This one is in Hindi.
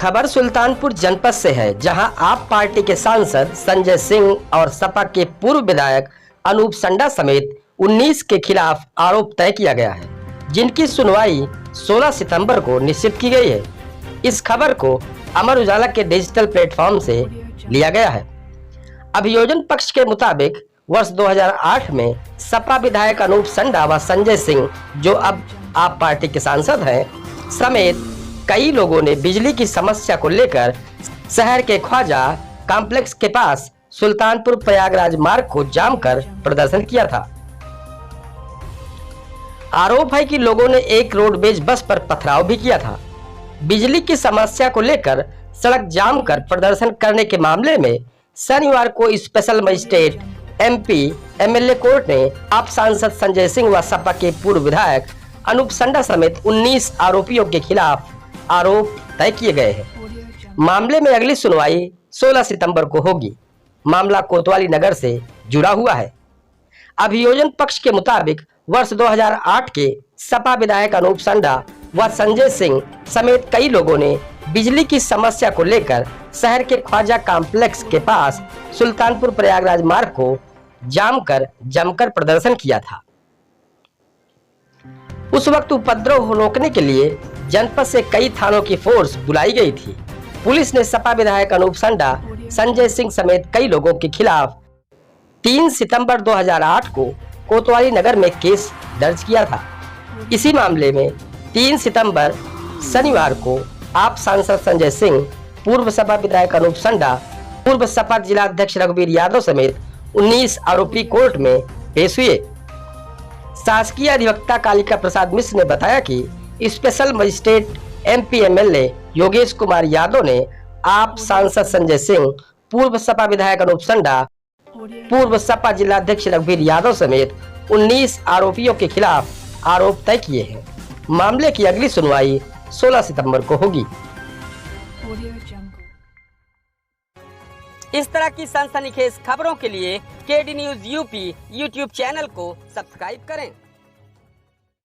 खबर सुल्तानपुर जनपद से है, जहां आप पार्टी के सांसद संजय सिंह और सपा के पूर्व विधायक अनूप संडा समेत 19 के खिलाफ आरोप तय किया गया है, जिनकी सुनवाई 16 सितंबर को निश्चित की गई है। इस खबर को अमर उजाला के डिजिटल प्लेटफॉर्म से लिया गया है। अभियोजन पक्ष के मुताबिक वर्ष 2008 में सपा विधायक अनूप संडा व संजय सिंह, जो अब आप पार्टी के सांसद हैं, समेत कई लोगों ने बिजली की समस्या को लेकर शहर के ख्वाजा कॉम्प्लेक्स के पास सुल्तानपुर प्रयागराज मार्ग को जाम कर प्रदर्शन किया था। आरोप है कि लोगों ने एक रोडवेज बस पर पथराव भी किया था। बिजली की समस्या को लेकर सड़क जाम कर प्रदर्शन करने के मामले में शनिवार को special magistrate MP MLA court ने आप सांसद संजय सिंह व सपा के पूर्व विधायक अनूप संडा समेत 19 आरोपियों के खिलाफ आरोप तय किए गए हैं। मामले में अगली सुनवाई 16 सितंबर को होगी। मामला कोतवाली नगर से जुड़ा हुआ है। अभियोजन पक्ष के मुताबिक वर्ष 2008 के सपा विधायक अनूप संडा व संजय सिंह समेत कई लोगों ने बिजली की समस्या को लेकर शहर के ख्वाजा कॉम्प्लेक्स के पास सुल्तानपुर प्रयागराज मार्ग को जाम कर जमकर प्रदर्शन किया था। उस वक्त उपद्रव रोकने के लिए जनपद से कई थानों की फोर्स बुलाई गई थी। पुलिस ने सपा विधायक अनूप संडा, संजय सिंह समेत कई लोगों के खिलाफ 3 सितंबर 2008 को कोतवाली नगर में केस दर्ज किया था। इसी मामले में 3 सितंबर शनिवार को आप सांसद संजय सिंह, पूर्व सपा विधायक अनूप संडा, पूर्व सपा जिलाध्यक्ष रघुवीर यादव समेत 19 आरोपी कोर्ट में पेश हुए। शासकीय अधिवक्ता कालिका प्रसाद मिश्र ने बताया कि special magistrate MP MLA Yogesh Kumar Yadav ने आप सांसद संजय सिंह, पूर्व सपा विधायक अनूप संडा, पूर्व सपा जिलाध्यक्ष रघुवीर यादव समेत 19 आरोपियों के खिलाफ आरोप तय किए हैं। मामले की अगली सुनवाई 16 सितंबर को होगी। इस तरह की सनसनीखेज खबरों के लिए KD news UP YouTube channel को सब्सक्राइब करें।